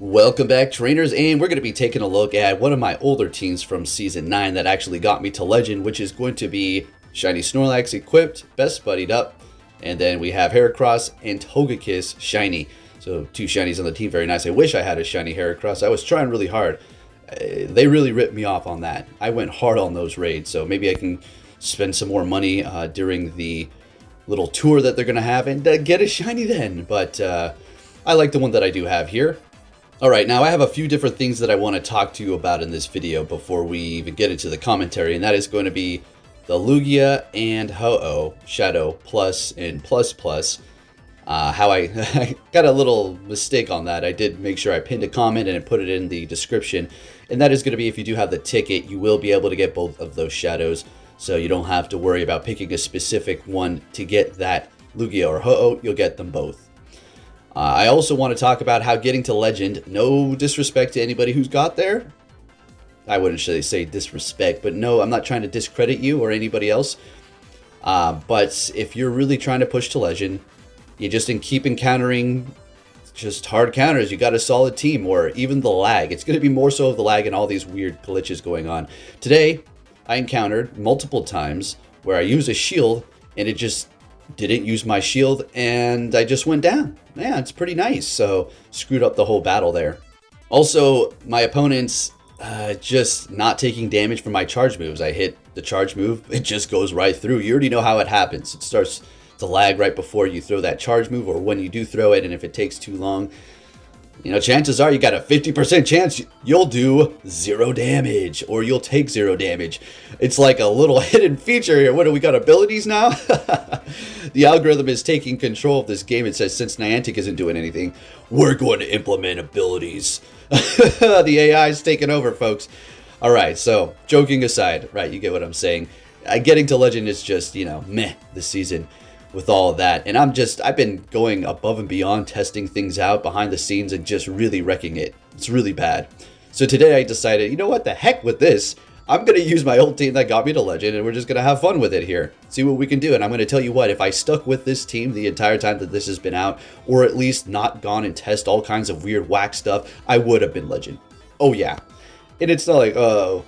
Welcome back, trainers, and we're going to be taking a look at one of my older teams from Season 9 that actually got me to Legend, which is going to be Shiny Snorlax equipped, best buddied up, and then we have Heracross and Togekiss Shiny. So two Shinies on the team, very nice. I wish I had a Shiny Heracross. I was trying really hard. They really ripped me off on that. I went hard on those raids, so maybe I can spend some more money during the little tour that they're going to have and get a Shiny then. But I like the one that I do have here. Alright, now I have a few different things that I want to talk to you about in this video before we even get into the commentary, and that is going to be the Lugia and Ho-Oh Shadow Plus and Plus Plus. How I got a little mistake on that. I did make sure I pinned a comment and I put it in the description, and that is going to be if you do have the ticket, you will be able to get both of those shadows, so you don't have to worry about picking a specific one to get that Lugia or Ho-Oh. You'll get them both. I also want to talk about how getting to Legend, no disrespect to anybody who's got there. I wouldn't say disrespect, but no, I'm not trying to discredit you or anybody else. But if you're really trying to push to Legend, you just keep encountering just hard counters. You got a solid team, or even the lag. It's going to be more so of the lag and all these weird glitches going on. Today, I encountered multiple times where I used a shield and it just didn't use my shield and I just went down. Yeah, it's pretty nice. So screwed up the whole battle there. Also, my opponents just not taking damage from my charge moves. I hit the charge move, it just goes right through. You already know how it happens. It starts to lag right before you throw that charge move, or when you do throw it, and if it takes too long, you know, chances are you got a 50% chance you'll do 0 damage, or you'll take 0 damage. It's like a little hidden feature here. What do we got, abilities now? The algorithm is taking control of this game. It says since Niantic isn't doing anything, we're going to implement abilities. The AI is taking over, folks. All right, so joking aside, right, you get what I'm saying. Getting to Legend is just, you know, meh this season with all of that, and I've been going above and beyond, testing things out behind the scenes and just really wrecking it. It's really bad. So today I decided, you know what, the heck with this. I'm going to use my old team that got me to Legend, and we're just going to have fun with it here. See what we can do, and I'm going to tell you what, if I stuck with this team the entire time that this has been out, or at least not gone and test all kinds of weird whack stuff, I would have been Legend. Oh yeah. And it's not like, oh,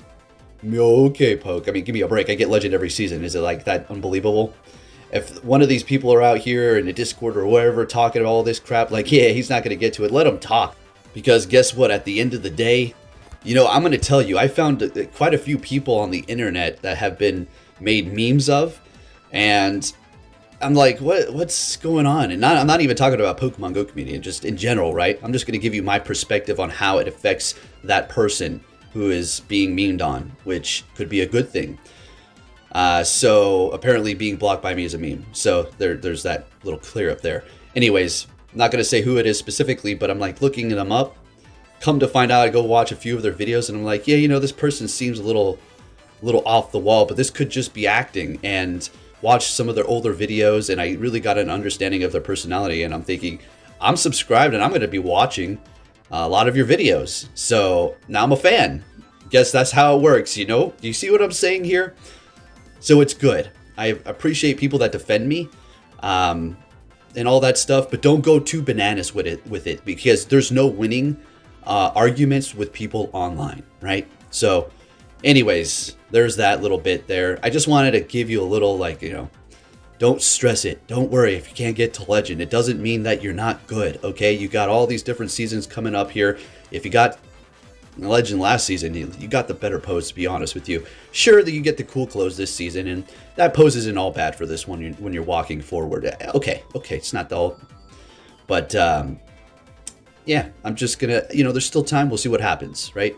okay, Poke. I mean, give me a break. I get Legend every season. Is it like that unbelievable? If one of these people are out here in the Discord or wherever talking about all this crap, like, yeah, he's not going to get to it, let him talk. Because guess what? At the end of the day, you know, I'm going to tell you, I found quite a few people on the internet that have been made memes of, and I'm like, what's going on? And I'm not even talking about Pokemon Go community, just in general, right? I'm just going to give you my perspective on how it affects that person who is being memed on, which could be a good thing. So apparently being blocked by me is a meme. So there's that little clear up there. Anyways, I'm not going to say who it is specifically, but I'm like looking them up. Come to find out, I go watch a few of their videos and I'm like, yeah, you know, this person seems a little off the wall, but this could just be acting. And watch some of their older videos and I really got an understanding of their personality. And I'm thinking, I'm subscribed and I'm going to be watching a lot of your videos. So now I'm a fan. Guess that's how it works, you know? Do you see what I'm saying here? So it's good. I appreciate people that defend me and all that stuff, but don't go too bananas with it because there's no winning arguments with people online, right? So anyways, there's that little bit there. I just wanted to give you a little, like, you know, don't stress it. Don't worry if you can't get to Legend. It doesn't mean that you're not good, okay? You got all these different seasons coming up here. If you got Legend last season, you got the better pose, to be honest with you. Sure that you get the cool clothes this season, and that pose isn't all bad for this one when you're walking forward. Okay, it's not all, but yeah, I'm just gonna, you know, there's still time. We'll see what happens, right?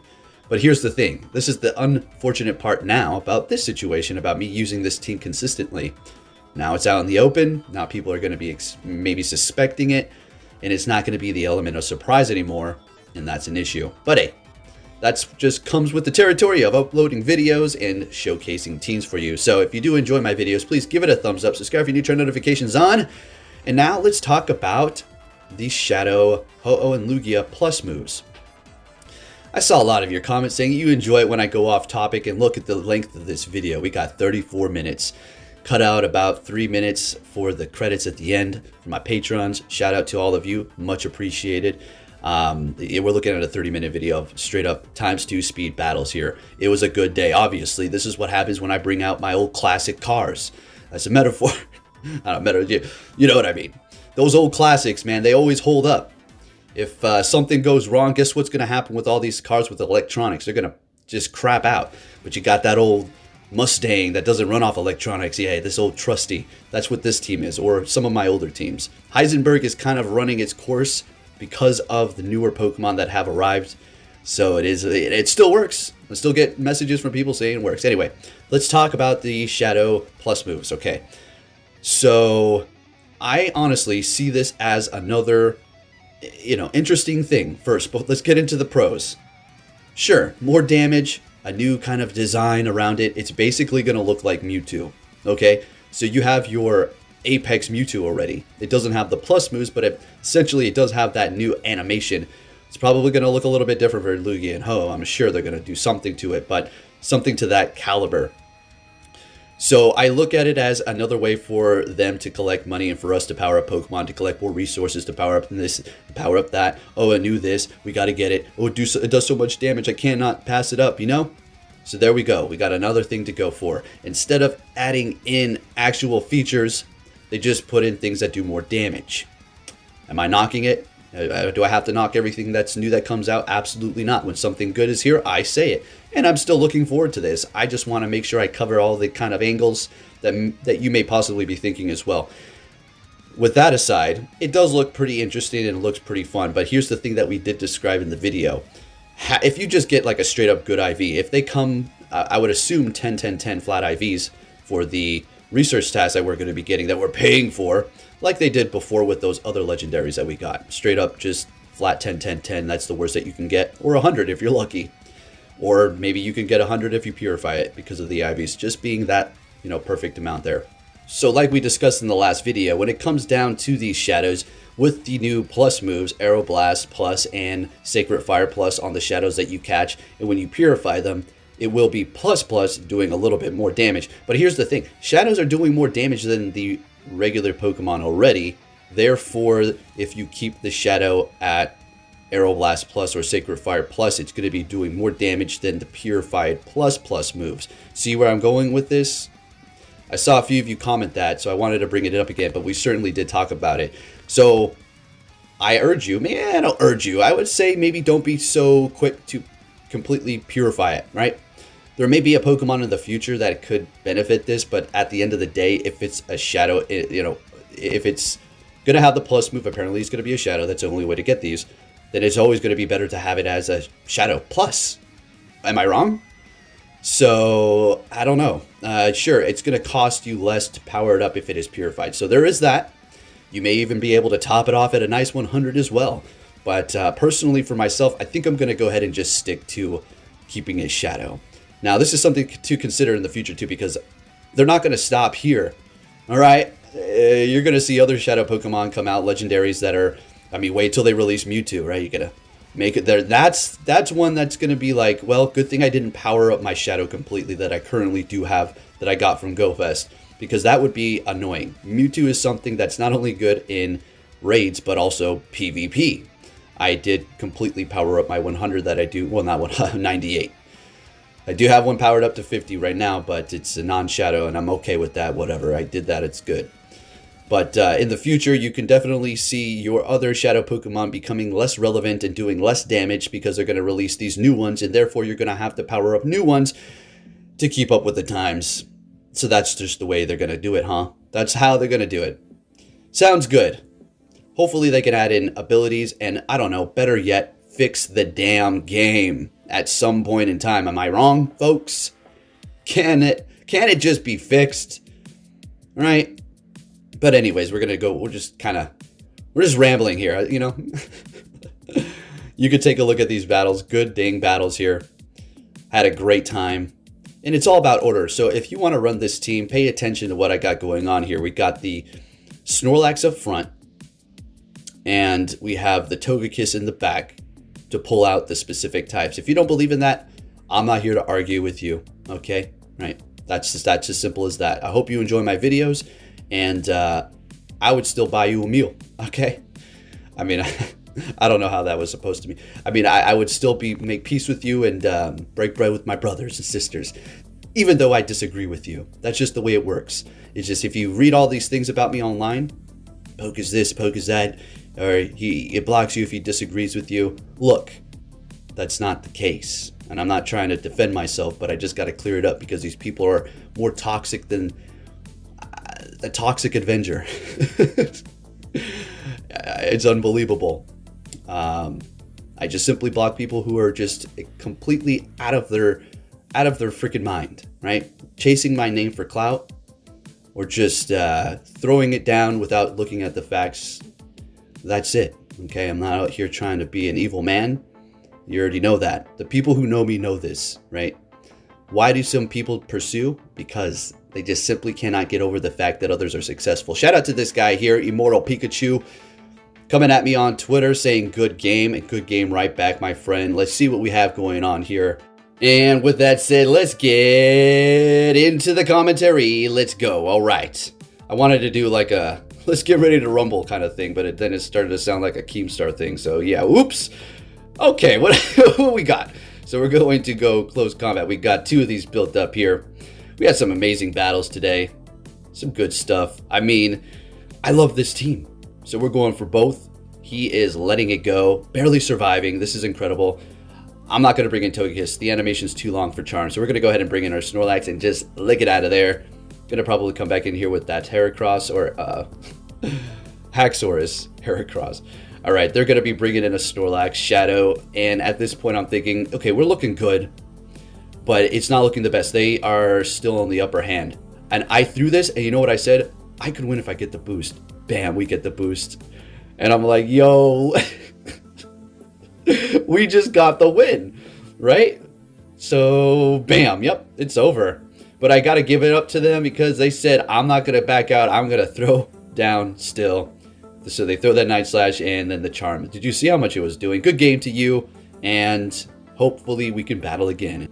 But here's the thing. This is the unfortunate part now about this situation, about me using this team consistently. Now it's out in the open. Now people are going to be maybe suspecting it, and it's not going to be the element of surprise anymore, and that's an issue. But hey, that's just comes with the territory of uploading videos and showcasing teams for you. So if you do enjoy my videos, please give it a thumbs up, subscribe if you're new, turn notifications on. And now let's talk about the Shadow, Ho-Oh, and Lugia plus moves. I saw a lot of your comments saying you enjoy it when I go off topic, and look at the length of this video. We got 34 minutes. Cut out about 3 minutes for the credits at the end for my patrons. Shout out to all of you, much appreciated. We're looking at a 30-minute video of straight up ×2 speed battles here. It was a good day. Obviously, this is what happens when I bring out my old classic cars. That's a metaphor. Not a metaphor. You know what I mean. Those old classics, man, they always hold up. If something goes wrong, guess what's going to happen with all these cars with electronics? They're going to just crap out. But you got that old Mustang that doesn't run off electronics. Yeah, this old trusty. That's what this team is, or some of my older teams. Heisenberg is kind of running its course because of the newer Pokemon that have arrived. So it still works. I still get messages from people saying it works. Anyway, let's talk about the Shadow Plus moves. Okay, so I honestly see this as another, interesting thing. First, but let's get into the pros. Sure, more damage, a new kind of design around it. It's basically going to look like Mewtwo. Okay, so you have your Apex Mewtwo already. It doesn't have the plus moves, but essentially it does have that new animation. It's probably going to look a little bit different for Lugia and Ho. I'm sure they're going to do something to it, but something to that caliber. So I look at it as another way for them to collect money and for us to power up Pokemon, to collect more resources, to power up this, power up that. Oh, I knew this. We got to get it. Oh, it does so much damage. I cannot pass it up, So there we go. We got another thing to go for. Instead of adding in actual features, they just put in things that do more damage. Am I knocking it? Do I have to knock everything that's new that comes out? Absolutely not. When something good is here, I say it. And I'm still looking forward to this. I just want to make sure I cover all the kind of angles that you may possibly be thinking as well. With that aside, it does look pretty interesting and it looks pretty fun. But here's the thing that we did describe in the video. If you just get like a straight up good IV, if they come, I would assume 10, 10, 10 flat IVs for the research tasks that we're going to be getting, that we're paying for, like they did before with those other legendaries that we got. Straight up just flat 10, 10, 10. That's the worst that you can get. Or 100 if you're lucky. Or maybe you can get 100 if you purify it because of the IVs. Just being that, perfect amount there. So like we discussed in the last video, when it comes down to these shadows, with the new plus moves, Aeroblast plus and Sacred Fire plus on the shadows that you catch, and when you purify them, it will be plus plus, doing a little bit more damage. But here's the thing. Shadows are doing more damage than the regular Pokemon already. Therefore, if you keep the Shadow at Aeroblast plus or Sacred Fire plus, it's going to be doing more damage than the purified plus plus moves. See where I'm going with this? I saw a few of you comment that, so I wanted to bring it up again, but we certainly did talk about it. So I urge you, I don't urge you. I would say maybe don't be so quick to completely purify it, right? There may be a Pokemon in the future that could benefit this, but at the end of the day, if it's a Shadow, if it's going to have the plus move, apparently it's going to be a Shadow, that's the only way to get these, then it's always going to be better to have it as a Shadow plus. Am I wrong? So, I don't know. Sure, it's going to cost you less to power it up if it is purified. So there is that. You may even be able to top it off at a nice 100 as well. But personally, for myself, I think I'm going to go ahead and just stick to keeping it Shadow. Now, this is something to consider in the future, too, because they're not going to stop here. All right? You're going to see other Shadow Pokemon come out, legendaries that are... wait till they release Mewtwo, right? You're going to make it there. That's one that's going to be like, well, good thing I didn't power up my Shadow completely that I currently do have, that I got from GoFest, because that would be annoying. Mewtwo is something that's not only good in raids, but also PvP. I did completely power up my 100 that I do, well, not 98. I do have one powered up to 50 right now, but it's a non-Shadow, and I'm okay with that. Whatever, I did that, it's good. But in the future, you can definitely see your other Shadow Pokemon becoming less relevant and doing less damage because they're going to release these new ones, and therefore you're going to have to power up new ones to keep up with the times. So that's just the way they're going to do it, huh? That's how they're going to do it. Sounds good. Hopefully they can add in abilities and, I don't know, better yet, fix the damn game at some point in time. Am I wrong, folks? Can it just be fixed? Right? But anyways, we're just rambling here, You could take a look at these battles. Good dang battles here. Had a great time. And it's all about order. So if you want to run this team, pay attention to what I got going on here. We got the Snorlax up front. And we have the Togekiss in the back to pull out the specific types. If you don't believe in that, I'm not here to argue with you. Okay? Right. That's as simple as that. I hope you enjoy my videos. And I would still buy you a meal. Okay? I don't know how that was supposed to be. I mean, I would still make peace with you and break bread with my brothers and sisters, even though I disagree with you. That's just the way it works. It's just if you read all these things about me online, Poke is this, Poke is that, or it blocks you if he disagrees with you. Look, that's not the case. And I'm not trying to defend myself, but I just got to clear it up because these people are more toxic than a toxic Avenger. It's unbelievable. I just simply block people who are just completely out of their freaking mind, right? Chasing my name for clout, or just throwing it down without looking at the facts. That's it. Okay, I'm not out here trying to be an evil man. You already know that. The people who know me know this, right? Why do some people pursue? Because they just simply cannot get over the fact that others are successful. Shout out to this guy here, Immortal Pikachu, coming at me on Twitter saying good game, and good game right back, my friend. Let's see what we have going on here. And with that said, let's get into the commentary. Let's go. All right. I wanted to do like a let's get ready to rumble kind of thing, but then it started to sound like a Keemstar thing. So yeah, oops. Okay, what we got? So we're going to go close combat. We got 2 of these built up here. We had some amazing battles today. Some good stuff. I mean, I love this team. So we're going for both. He is letting it go. Barely surviving. This is incredible. I'm not going to bring in Togekiss. The animation's too long for Charm. So we're going to go ahead and bring in our Snorlax and just lick it out of there. Going to probably come back in here with that Heracross or Haxorus. Heracross. All right, they're going to be bringing in a Snorlax, Shadow, and at this point I'm thinking, okay, we're looking good, but it's not looking the best. They are still on the upper hand. And I threw this, and you know what I said? I could win if I get the boost. Bam, we get the boost. And I'm like, yo, we just got the win, right? So, bam, yep, it's over. But I got to give it up to them because they said, I'm not going to back out. I'm going to throw down still. So they throw that Night Slash and then the Charm. Did you see how much it was doing? Good game to you, and hopefully we can battle again.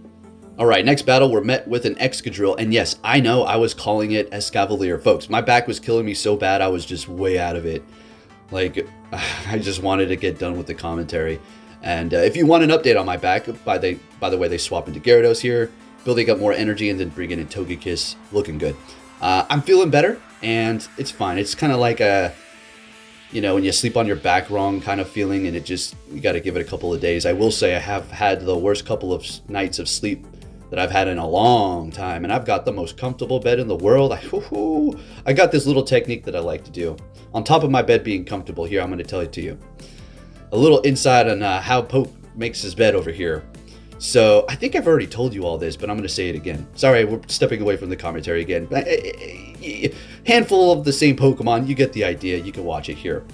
All right, next battle, we're met with an Excadrill. And yes, I know I was calling it Escavalier. Folks, my back was killing me so bad, I was just way out of it. Like, I just wanted to get done with the commentary. And if you want an update on my back, by the way, they swap into Gyarados here, building up more energy and then bringing in Togekiss. Looking good. I'm feeling better, and it's fine. It's kind of like a, you know, when you sleep on your back wrong kind of feeling, and you got to give it a couple of days. I will say I have had the worst couple of nights of sleep that I've had in a long time, and I've got the most comfortable bed in the world. I got this little technique that I like to do. On top of my bed being comfortable here, I'm going to tell it to you. A little insight on how Poke makes his bed over here. So I think I've already told you all this, but I'm going to say it again. Sorry, we're stepping away from the commentary again. Handful of the same Pokemon, you get the idea. You can watch it here.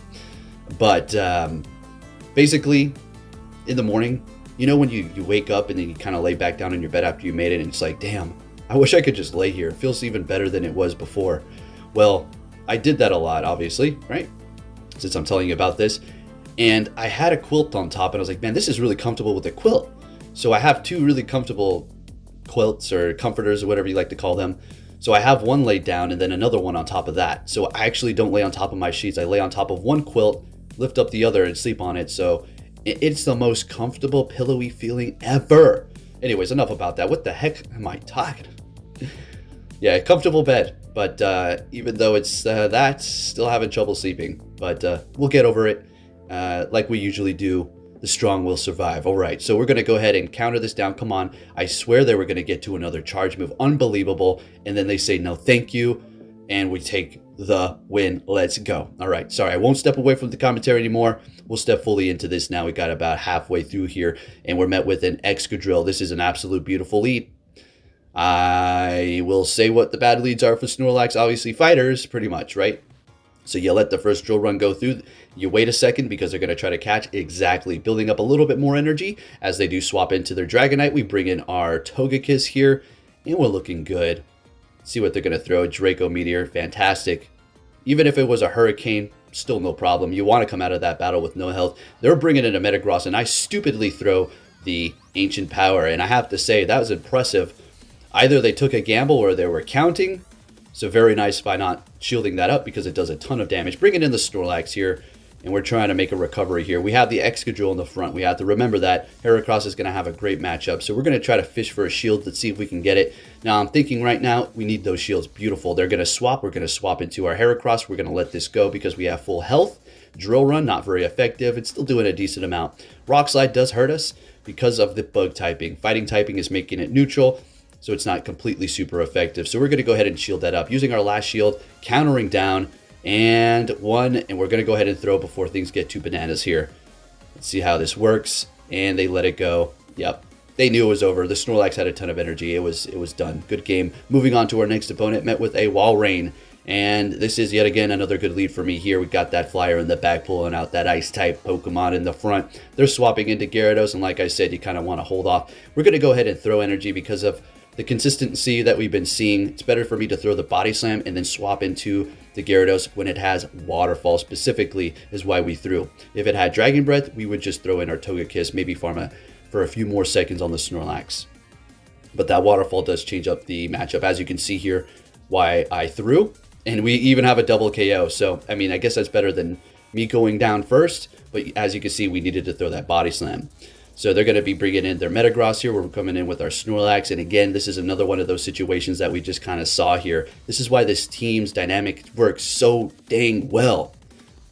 But basically, in the morning, you know when you wake up and then you kind of lay back down in your bed after you made it, and it's like, damn, I wish I could just lay here. It feels even better than it was before. Well, I did that a lot, obviously, right? Since I'm telling you about this. And I had a quilt on top, and I was like, man, this is really comfortable with a quilt. So I have 2 really comfortable quilts or comforters or whatever you like to call them. So I have one laid down and then another one on top of that. So I actually don't lay on top of my sheets. I lay on top of one quilt, lift up the other, and sleep on it. So it's the most comfortable, pillowy feeling ever. Anyways, enough about that. What the heck am I talking? Yeah, comfortable bed. But even though it's that, still having trouble sleeping. But we'll get over it like we usually do. The strong will survive. All right, so we're going to go ahead and counter this down. Come on. I swear they were going to get to another charge move. Unbelievable. And then they say, no, thank you. And we take the win. Let's go. All right, sorry, I won't step away from the commentary anymore. We'll step fully into this now. We got about halfway through here, and we're met with an Excadrill. This is an absolute beautiful lead. I will say what the bad leads are for Snorlax. Obviously, fighters, pretty much, right? So you let the first drill run go through. You wait a second because they're going to try to catch. Exactly. Building up a little bit more energy as they do swap into their Dragonite. We bring in our Togekiss here, and we're looking good. See what they're going to throw. Draco Meteor. Fantastic. Even if it was a Hurricane, still no problem. You want to come out of that battle with no health. They're bringing in a Metagross, and I stupidly throw the Ancient Power. And I have to say, that was impressive. Either they took a gamble or they were counting. So very nice by not shielding that up because it does a ton of damage. Bringing in the Snorlax here. and we're trying to make a recovery here. We have the Excadrill in the front. We have to remember that Heracross is going to have a great matchup. So we're going to try to fish for a shield. Let's see if we can get it. Now, I'm thinking right now, we need those shields. Beautiful. They're going to swap. We're going to swap into our Heracross. We're going to let this go because we have full health. Drill Run, not very effective. It's still doing a decent amount. Rock Slide does hurt us because of the bug typing. Fighting typing is making it neutral, so it's not completely super effective. So we're going to go ahead and shield that up. Using our last shield, countering down, and one, and we're going to go ahead and throw before things get too bananas here. Let's see how this works, and they let it go. Yep, they knew it was over. The Snorlax had a ton of energy. It was done. Good game. Moving on to our next opponent, met with a Walrein, and this is yet again another good lead for me here. We got that flyer in the back, pulling out that Ice-type Pokemon in the front. They're swapping into Gyarados, and like I said, you kind of want to hold off. We're going to go ahead and throw energy because of the consistency that we've been seeing. It's better for me to throw the Body Slam and then swap into the Gyarados when it has Waterfall specifically is why we threw. If it had Dragon Breath, we would just throw in our Togekiss, maybe farm for a few more seconds on the Snorlax. But that Waterfall does change up the matchup. As you can see here, why I threw. And we even have a double KO. So, I mean, I guess that's better than me going down first. But as you can see, we needed to throw that Body Slam. So they're going to be bringing in their Metagross here. We're coming in with our Snorlax. And again, this is another one of those situations that we just kind of saw here. This is why this team's dynamic works so dang well.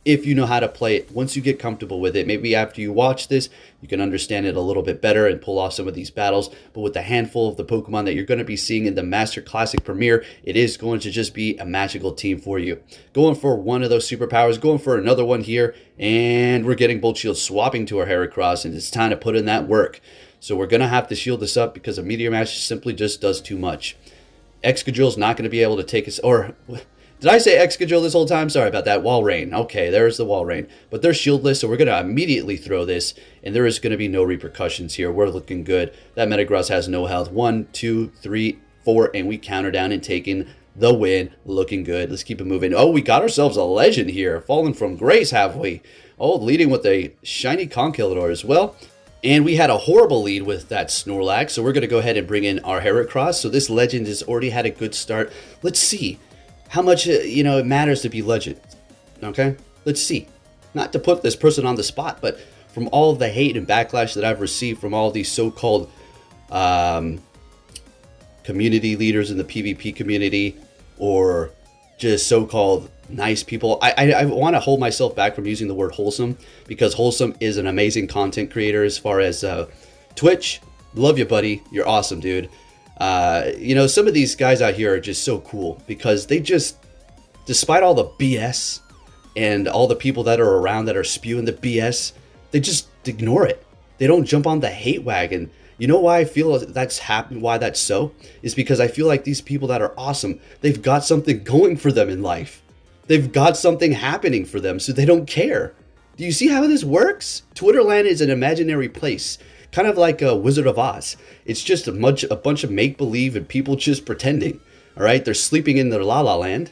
If you know how to play it, once you get comfortable with it, maybe after you watch this, you can understand it a little bit better and pull off some of these battles. But with the handful of the Pokemon that you're going to be seeing in the Master Classic Premier, it is going to just be a magical team for you. Going for one of those superpowers, going for another one here, and we're getting Bolt Shield swapping to our Heracross, and it's time to put in that work. So we're going to have to shield this up because a Meteor Mash simply just does too much. Excadrill's not going to be able to take us, or... Did I say Excadrill this whole time? Sorry about that. Walrein. Okay, there's the Walrein. But they're shieldless, so we're going to immediately throw this, and there is going to be no repercussions here. We're looking good. That Metagross has no health. 1, 2, 3, 4, and we counter down and taking the win. Looking good. Let's keep it moving. Oh, we got ourselves a legend here. Fallen from grace, have we? Oh, leading with a shiny Conkeldurr as well. And we had a horrible lead with that Snorlax, so we're going to go ahead and bring in our Heracross. So this legend has already had a good start. Let's see how much, it matters to be legend, okay? Let's see. Not to put this person on the spot, but from all of the hate and backlash that I've received from all these so-called community leaders in the PvP community, or just so-called nice people, I want to hold myself back from using the word wholesome, because wholesome is an amazing content creator as far as Twitch. Love you, buddy. You're awesome, dude. Some of these guys out here are just so cool because they just, despite all the BS and all the people that are around that are spewing the BS, they just ignore it. They don't jump on the hate wagon. You know why I feel that's why that's so? Is because I feel like these people that are awesome, they've got something going for them in life. They've got something happening for them, so they don't care. Do you see how this works? Twitterland is an imaginary place. Kind of like a Wizard of Oz. It's just a bunch of make-believe and people just pretending. All right? They're sleeping in their la-la land.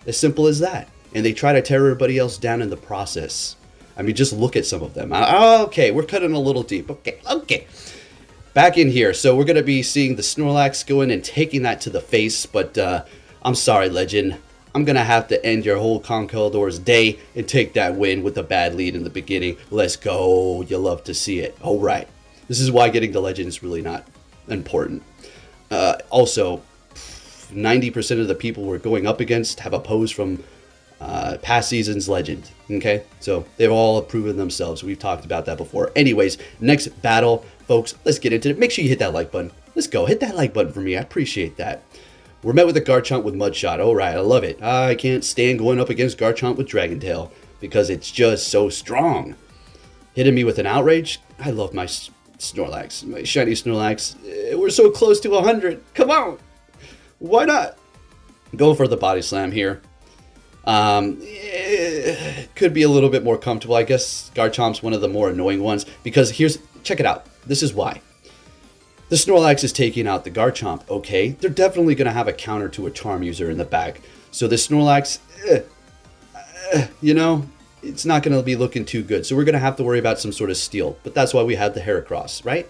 As simple as that. And they try to tear everybody else down in the process. I mean, just look at some of them. Okay, we're cutting a little deep. Okay. Back in here. So we're going to be seeing the Snorlax go in and taking that to the face. But I'm sorry, Legend. I'm going to have to end your whole Conkeldurr's day and take that win with a bad lead in the beginning. Let's go. You'll love to see it. All right. This is why getting the legend is really not important. Also, 90% of the people we're going up against have a pose from past season's legend. Okay? So they've all proven themselves. We've talked about that before. Anyways, next battle, folks, let's get into it. Make sure you hit that like button. Let's go. Hit that like button for me. I appreciate that. We're met with a Garchomp with Mudshot. All right, I love it. I can't stand going up against Garchomp with Dragon Tail because it's just so strong. Hitting me with an Outrage. I love my Snorlax, my shiny Snorlax. We're so close to 100. Come on. Why not? Go for the Body Slam here. Could be a little bit more comfortable. I guess Garchomp's one of the more annoying ones because check it out. This is why. The Snorlax is taking out the Garchomp. Okay, they're definitely going to have a counter to a Charm User in the back. So the Snorlax, it's not going to be looking too good. So we're going to have to worry about some sort of steal. But that's why we have the Heracross, right?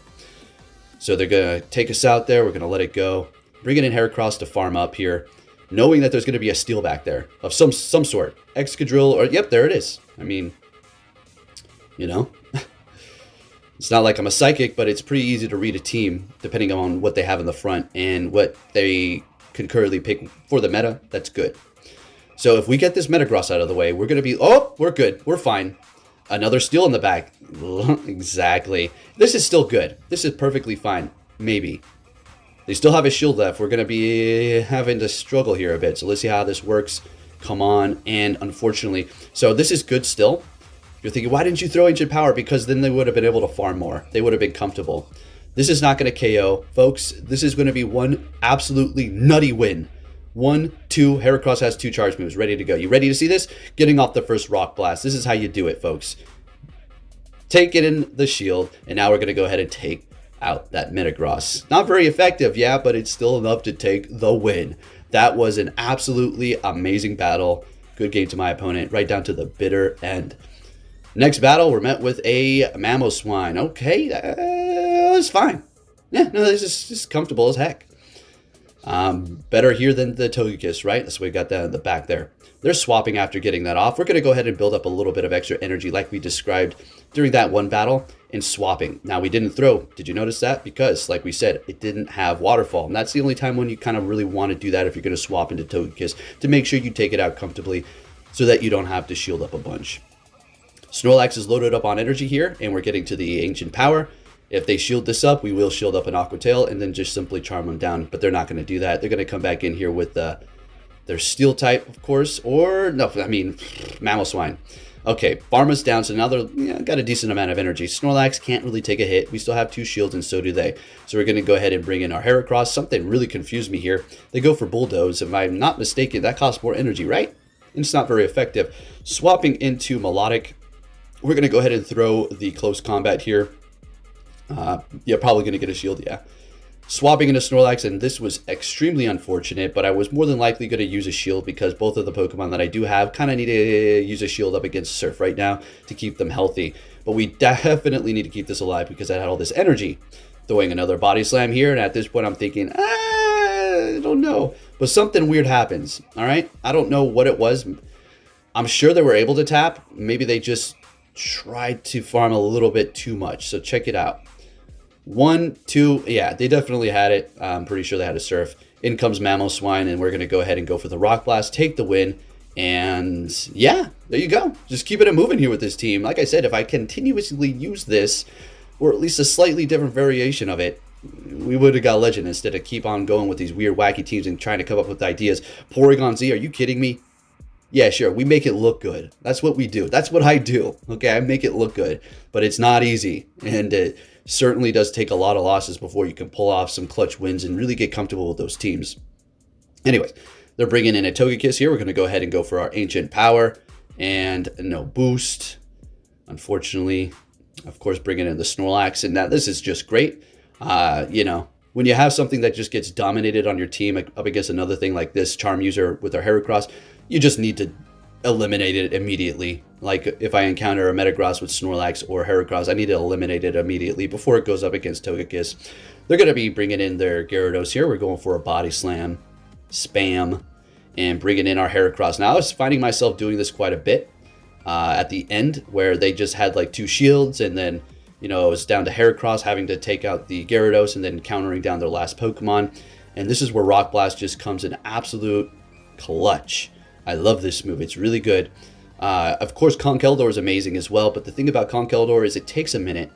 So they're going to take us out there. We're going to let it go. Bringing in Heracross to farm up here. Knowing that there's going to be a steal back there of some sort. Excadrill, or yep, there it is. I mean, you know? It's not like I'm a psychic, but it's pretty easy to read a team depending on what they have in the front and what they can currently pick for the meta. That's good. So if we get this Metagross out of the way, we're going to be... Oh, we're good. We're fine. Another steal in the back. Exactly. This is still good. This is perfectly fine. Maybe. They still have a shield left. We're going to be having to struggle here a bit. So let's see how this works. Come on. And unfortunately... So this is good still. You're thinking, why didn't you throw Ancient Power? Because then they would have been able to farm more. They would have been comfortable. This is not going to KO. Folks, this is going to be one absolutely nutty win. 1, 2, Heracross has 2 charge moves ready to go. You ready to see this? Getting off the first Rock Blast. This is how you do it, folks. Take it in the shield, and now we're going to go ahead and take out that Metagross. Not very effective, yeah, but it's still enough to take the win. That was an absolutely amazing battle. Good game to my opponent, right down to the bitter end. Next battle, we're met with a Mamoswine. Okay, that's fine. Yeah, no, this is just comfortable as heck. Better here than the Togekiss, right? That's why we got that in the back there. They're swapping after getting that off. We're going to go ahead and build up a little bit of extra energy like we described during that one battle and swapping. Now, we didn't throw. Did you notice that? Because, like we said, it didn't have Waterfall. And that's the only time when you kind of really want to do that if you're going to swap into Togekiss to make sure you take it out comfortably so that you don't have to shield up a bunch. Snorlax is loaded up on energy here, and we're getting to the Ancient Power. If they shield this up, we will shield up an Aqua Tail and then just simply charm them down. But they're not going to do that. They're going to come back in here with their Steel type, of course. Or, no, I mean, Mamoswine. Okay, Pharma's down, so now they're got a decent amount of energy. Snorlax can't really take a hit. We still have 2 shields, and so do they. So we're going to go ahead and bring in our Heracross. Something really confused me here. They go for Bulldoze. If I'm not mistaken, that costs more energy, right? And it's not very effective. Swapping into Melodic. We're going to go ahead and throw the Close Combat here. Yeah, probably going to get a shield, yeah. Swapping into Snorlax, and this was extremely unfortunate, but I was more than likely going to use a shield because both of the Pokemon that I do have kind of need to use a shield up against Surf right now to keep them healthy. But we definitely need to keep this alive because I had all this energy. Throwing another Body Slam here, and at this point I'm thinking, I don't know. But something weird happens, all right? I don't know what it was. I'm sure they were able to tap. Maybe they just tried to farm a little bit too much. So check it out. 1, 2, yeah, they definitely had it. I'm pretty sure they had a Surf. In comes Mamoswine, and we're going to go ahead and go for the Rock Blast, take the win, and yeah, there you go. Just keeping it moving here with this team. Like I said, if I continuously use this, or at least a slightly different variation of it, we would have got Legend instead of keep on going with these weird, wacky teams and trying to come up with ideas. Porygon Z, are you kidding me? Yeah, sure, we make it look good. That's what we do. That's what I do. Okay, I make it look good, but it's not easy, and it certainly does take a lot of losses before you can pull off some clutch wins and really get comfortable with those teams. Anyways, they're bringing in a Togekiss here. We're going to go ahead and go for our Ancient Power, and no boost, unfortunately. Of course, bringing in the Snorlax, and now this is just great. You know, when you have something that just gets dominated on your team up against another thing like this Charm User with our Heracross, you just need to eliminate it immediately. Like if I encounter a Metagross with Snorlax or Heracross, I need to eliminate it immediately before it goes up against Togekiss. They're going to be bringing in their Gyarados here. We're going for a Body Slam, Spam, and bringing in our Heracross. Now I was finding myself doing this quite a bit at the end where they just had like 2 shields, and then, you know, it was down to Heracross having to take out the Gyarados and then countering down their last Pokemon. And this is where Rock Blast just comes in absolute clutch. I love this move. It's really good. Of course, Conkeldurr is amazing as well, but the thing about Conkeldurr is it takes a minute.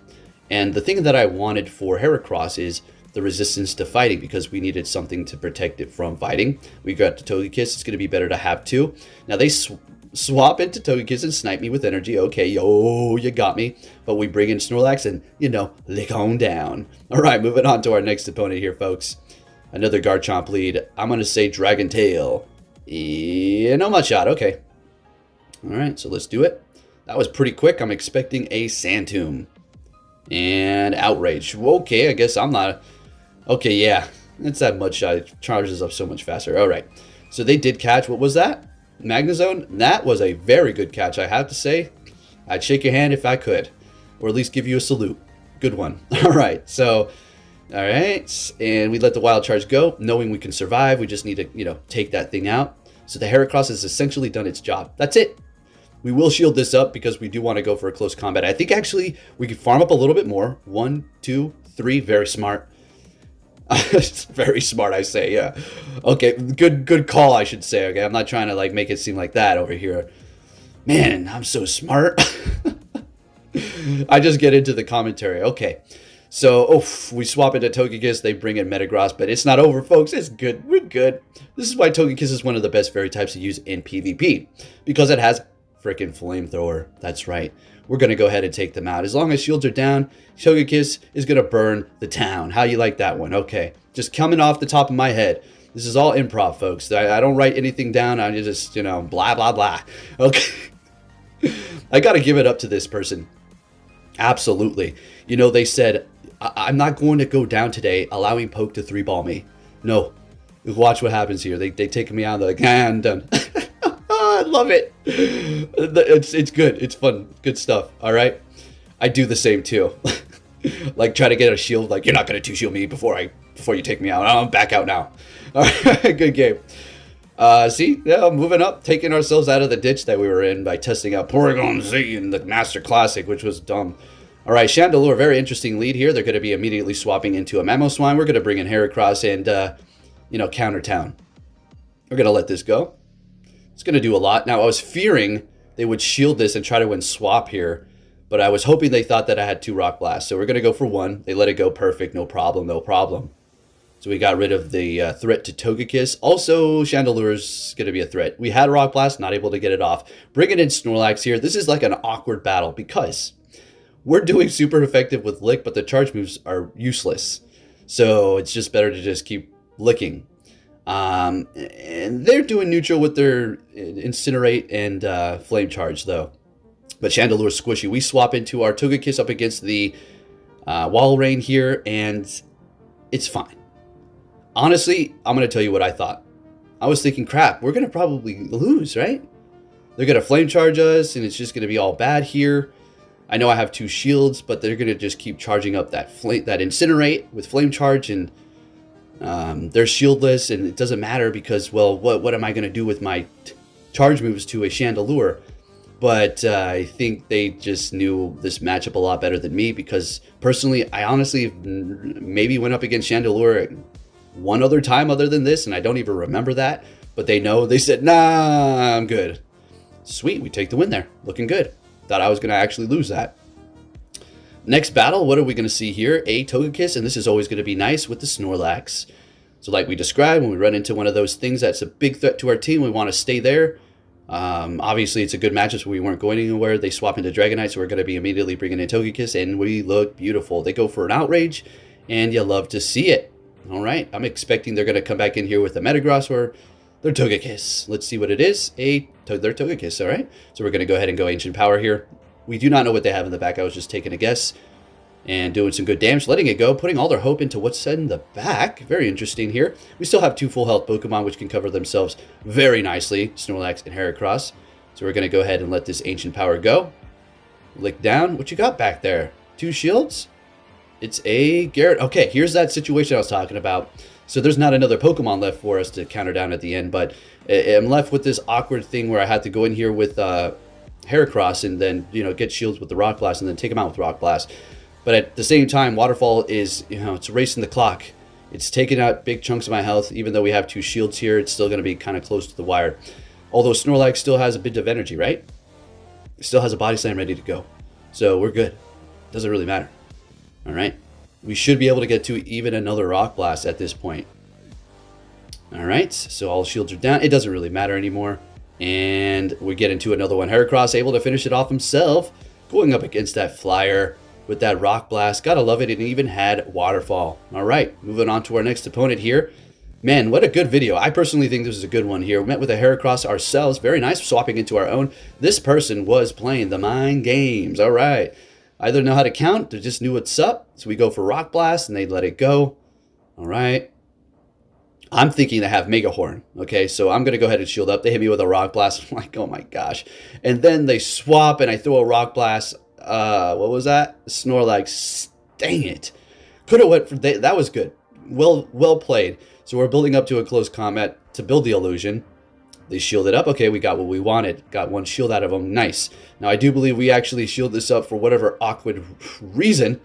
And the thing that I wanted for Heracross is the resistance to fighting, because we needed something to protect it from fighting. We got the Togekiss. It's going to be better to have 2. Now, they swap into Togekiss and snipe me with energy. Okay, yo, you got me. But we bring in Snorlax and, you know, lick on down. All right, moving on to our next opponent here, folks. Another Garchomp lead. I'm going to say Dragon Tail. Yeah, no mud shot. Okay. All right, so let's do it. That was pretty quick. I'm expecting a Sandtomb. And Outrage. Okay, I guess I'm not. Okay, yeah. It's that mud shot. It charges up so much faster. All right. So they did catch. What was that? Magnezone? That was a very good catch, I have to say. I'd shake your hand if I could. Or at least give you a salute. Good one. All right, so... All right, and we let the Wild Charge go, knowing we can survive. We just need to, you know, take that thing out. So the Heracross has essentially done its job. That's it. We will shield this up because we do want to go for a close combat. I think actually we could farm up a little bit more. 1, 2, 3. Very smart. Very smart, I say. Yeah. Okay. Good call, I should say. Okay. I'm not trying to like make it seem like that over here. Man, I'm so smart. I just get into the commentary. Okay. So, we swap into Togekiss. They bring in Metagross, but it's not over, folks. It's good. We're good. This is why Togekiss is one of the best fairy types to use in PvP, because it has freaking flamethrower. That's right. We're going to go ahead and take them out. As long as shields are down, Togekiss is going to burn the town. How you like that one? Okay. Just coming off the top of my head. This is all improv, folks. I don't write anything down. I just, blah, blah, blah. Okay. I got to give it up to this person. Absolutely. They said, I'm not going to go down today allowing Poke to 3-ball me. No. Watch what happens here. They take me out. They're like, I'm done. I love it. It's good. It's fun. Good stuff. All right. I do the same too. Like try to get a shield. Like you're not going to 2-shield me before you take me out. I'm back out now. All right. Good game. See, yeah, moving up, taking ourselves out of the ditch that we were in by testing out Porygon Z in the Master Classic, which was dumb. All right, Chandelure, very interesting lead here. They're going to be immediately swapping into a Mamoswine. We're going to bring in Heracross and, Counter Town. We're going to let this go. It's going to do a lot. Now, I was fearing they would shield this and try to win swap here, but I was hoping they thought that I had 2 Rock Blasts. So we're going to go for 1. They let it go perfect. No problem, no problem. So we got rid of the threat to Togekiss. Also, Chandelure's going to be a threat. We had Rock Blast, not able to get it off. Bringing in Snorlax here. This is like an awkward battle because we're doing super effective with Lick, but the charge moves are useless. So it's just better to just keep licking. And they're doing neutral with their Incinerate and Flame Charge, though. But Chandelure's squishy. We swap into our Togekiss up against the Walrein here, and it's fine. Honestly, I'm going to tell you what I thought. I was thinking, crap, we're going to probably lose, right? They're going to Flame Charge us, and it's just going to be all bad here. I know I have 2 shields, but they're going to just keep charging up that Incinerate with Flame Charge, and they're shieldless, and it doesn't matter because, well, what am I going to do with my charge moves to a Chandelure? But I think they just knew this matchup a lot better than me because, personally, I honestly maybe went up against Chandelure one other time other than this, and I don't even remember that. But they know. They said, nah, I'm good. Sweet, we take the win there. Looking good. Thought I was going to actually lose that. Next battle, what are we going to see here? A Togekiss, and this is always going to be nice with the Snorlax. So like we described, when we run into one of those things that's a big threat to our team, we want to stay there. Obviously, it's a good matchup, so we weren't going anywhere. They swap into Dragonite, so we're going to be immediately bringing in Togekiss, and we look beautiful. They go for an Outrage, and you love to see it. All right, I'm expecting they're going to come back in here with a Metagross or their Togekiss. Let's see what it is. Their Togekiss, all right? So we're going to go ahead and go Ancient Power here. We do not know what they have in the back. I was just taking a guess and doing some good damage, letting it go, putting all their hope into what's in the back. Very interesting here. We still have 2 full health Pokemon, which can cover themselves very nicely, Snorlax and Heracross. So we're going to go ahead and let this Ancient Power go. Lick down. What you got back there? 2 shields? It's a Garrett. Okay, here's that situation I was talking about. So there's not another Pokemon left for us to counter down at the end, but I'm left with this awkward thing where I had to go in here with Heracross and then, get shields with the Rock Blast and then take him out with Rock Blast. But at the same time, Waterfall is, it's racing the clock. It's taking out big chunks of my health. Even though we have 2 shields here, it's still going to be kind of close to the wire. Although Snorlax still has a bit of energy, right? It still has a Body Slam ready to go. So we're good. Doesn't really matter. All right. We should be able to get to even another Rock Blast at this point. All right. So all shields are down. It doesn't really matter anymore. And we get into another one. Heracross able to finish it off himself. Going up against that Flyer with that Rock Blast. Gotta love it. It even had Waterfall. All right. Moving on to our next opponent here. Man, what a good video. I personally think this is a good one here. We met with a Heracross ourselves. Very nice. Swapping into our own. This person was playing the mind games. All right. Either know how to count, they just knew what's up. So we go for Rock Blast, and they let it go. All right. I'm thinking they have Mega Horn. Okay, so I'm going to go ahead and shield up. They hit me with a Rock Blast. I'm like, oh my gosh. And then they swap, and I throw a Rock Blast. What was that? Snorlax. Dang it. Could have went for... That was good. Well played. So we're building up to a close combat to build the illusion. They shielded up. Okay, we got what we wanted. Got one shield out of them. Nice. Now, I do believe we actually shield this up for whatever awkward reason.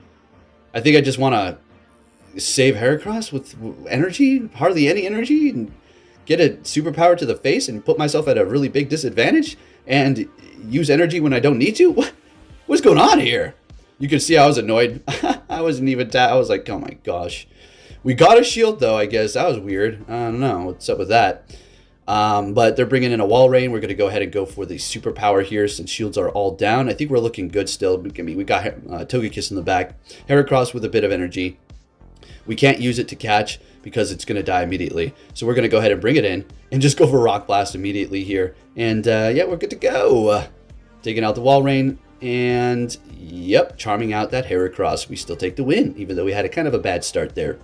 I think I just want to save Heracross with energy, hardly any energy, and get a superpower to the face and put myself at a really big disadvantage and use energy when I don't need to? What's going on here? You can see I was annoyed. I wasn't even... I was like, oh my gosh. We got a shield, though, I guess. That was weird. I don't know. What's up with that? But they're bringing in a wall rain. We're going to go ahead and go for the superpower here since shields are all down. I think we're looking good still. I mean, we got Togekiss in the back. Heracross with a bit of energy. We can't use it to catch because it's going to die immediately. So we're going to go ahead and bring it in and just go for Rock Blast immediately here. And yeah, we're good to go. Taking out the wall rain. And yep, charming out that Heracross. We still take the win, even though we had a kind of a bad start there.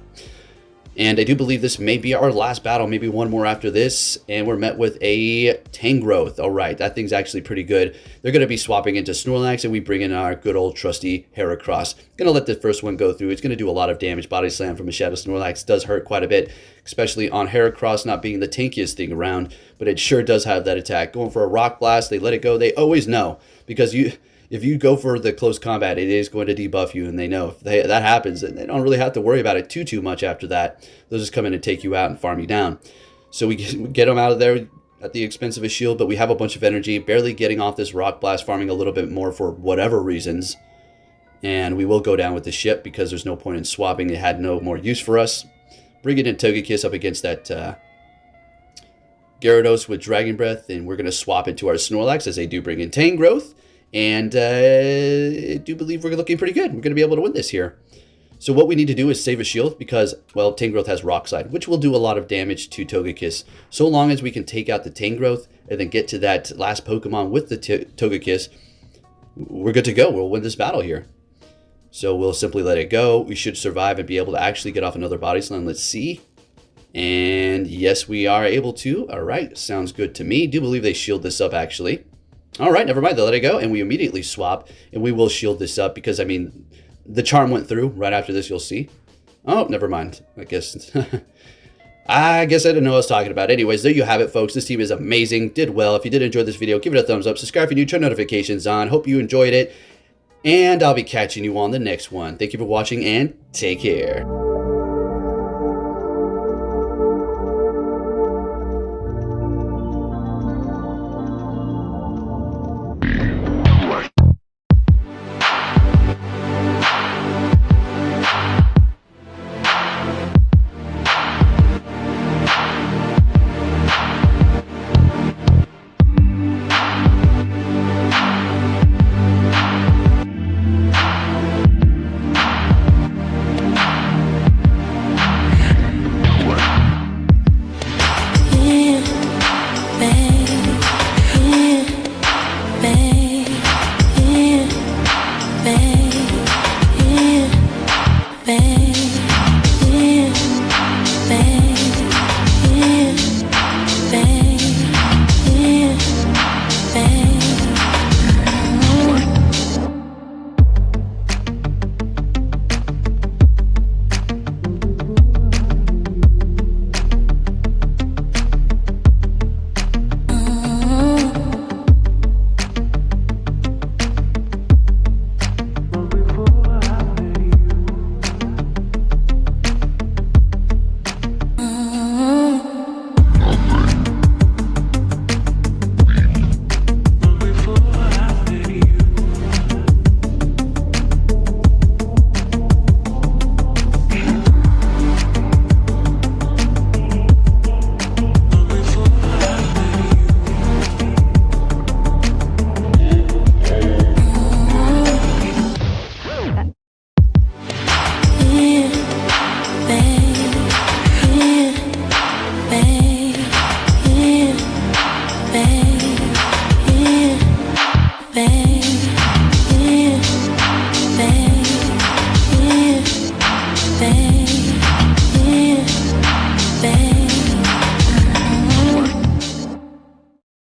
And I do believe this may be our last battle, maybe one more after this. And we're met with a Tangrowth. All right, that thing's actually pretty good. They're going to be swapping into Snorlax, and we bring in our good old trusty Heracross. Going to let the first one go through. It's going to do a lot of damage. Body Slam from a Shadow Snorlax does hurt quite a bit, especially on Heracross not being the tankiest thing around. But it sure does have that attack. Going for a Rock Blast, they let it go. They always know, because if you go for the close combat, it is going to debuff you, and they know if that happens, they don't really have to worry about it too much after that. They'll just come in and take you out and farm you down. So we get them out of there at the expense of a shield, but we have a bunch of energy, barely getting off this Rock Blast, farming a little bit more for whatever reasons. And we will go down with the ship because there's no point in swapping. It had no more use for us. Bringing in Togekiss up against that Gyarados with Dragon Breath, and we're going to swap into our Snorlax as they do bring in Tangrowth. And I do believe we're looking pretty good. We're going to be able to win this here. So what we need to do is save a shield because, well, Tangrowth has Rock Slide, which will do a lot of damage to Togekiss. So long as we can take out the Tangrowth and then get to that last Pokemon with the Togekiss, we're good to go. We'll win this battle here. So we'll simply let it go. We should survive and be able to actually get off another Body Slam. Let's see. And yes, we are able to. All right, sounds good to me. Do believe they shield this up, actually. All right, never mind. They let it go, and we immediately swap, and we will shield this up because, I mean, the charm went through. Right after this, you'll see. Oh, never mind. I guess I didn't know what I was talking about. Anyways, there you have it, folks. This team is amazing. Did well. If you did enjoy this video, give it a thumbs up. Subscribe if you're new. Turn notifications on. Hope you enjoyed it, and I'll be catching you on the next one. Thank you for watching, and take care.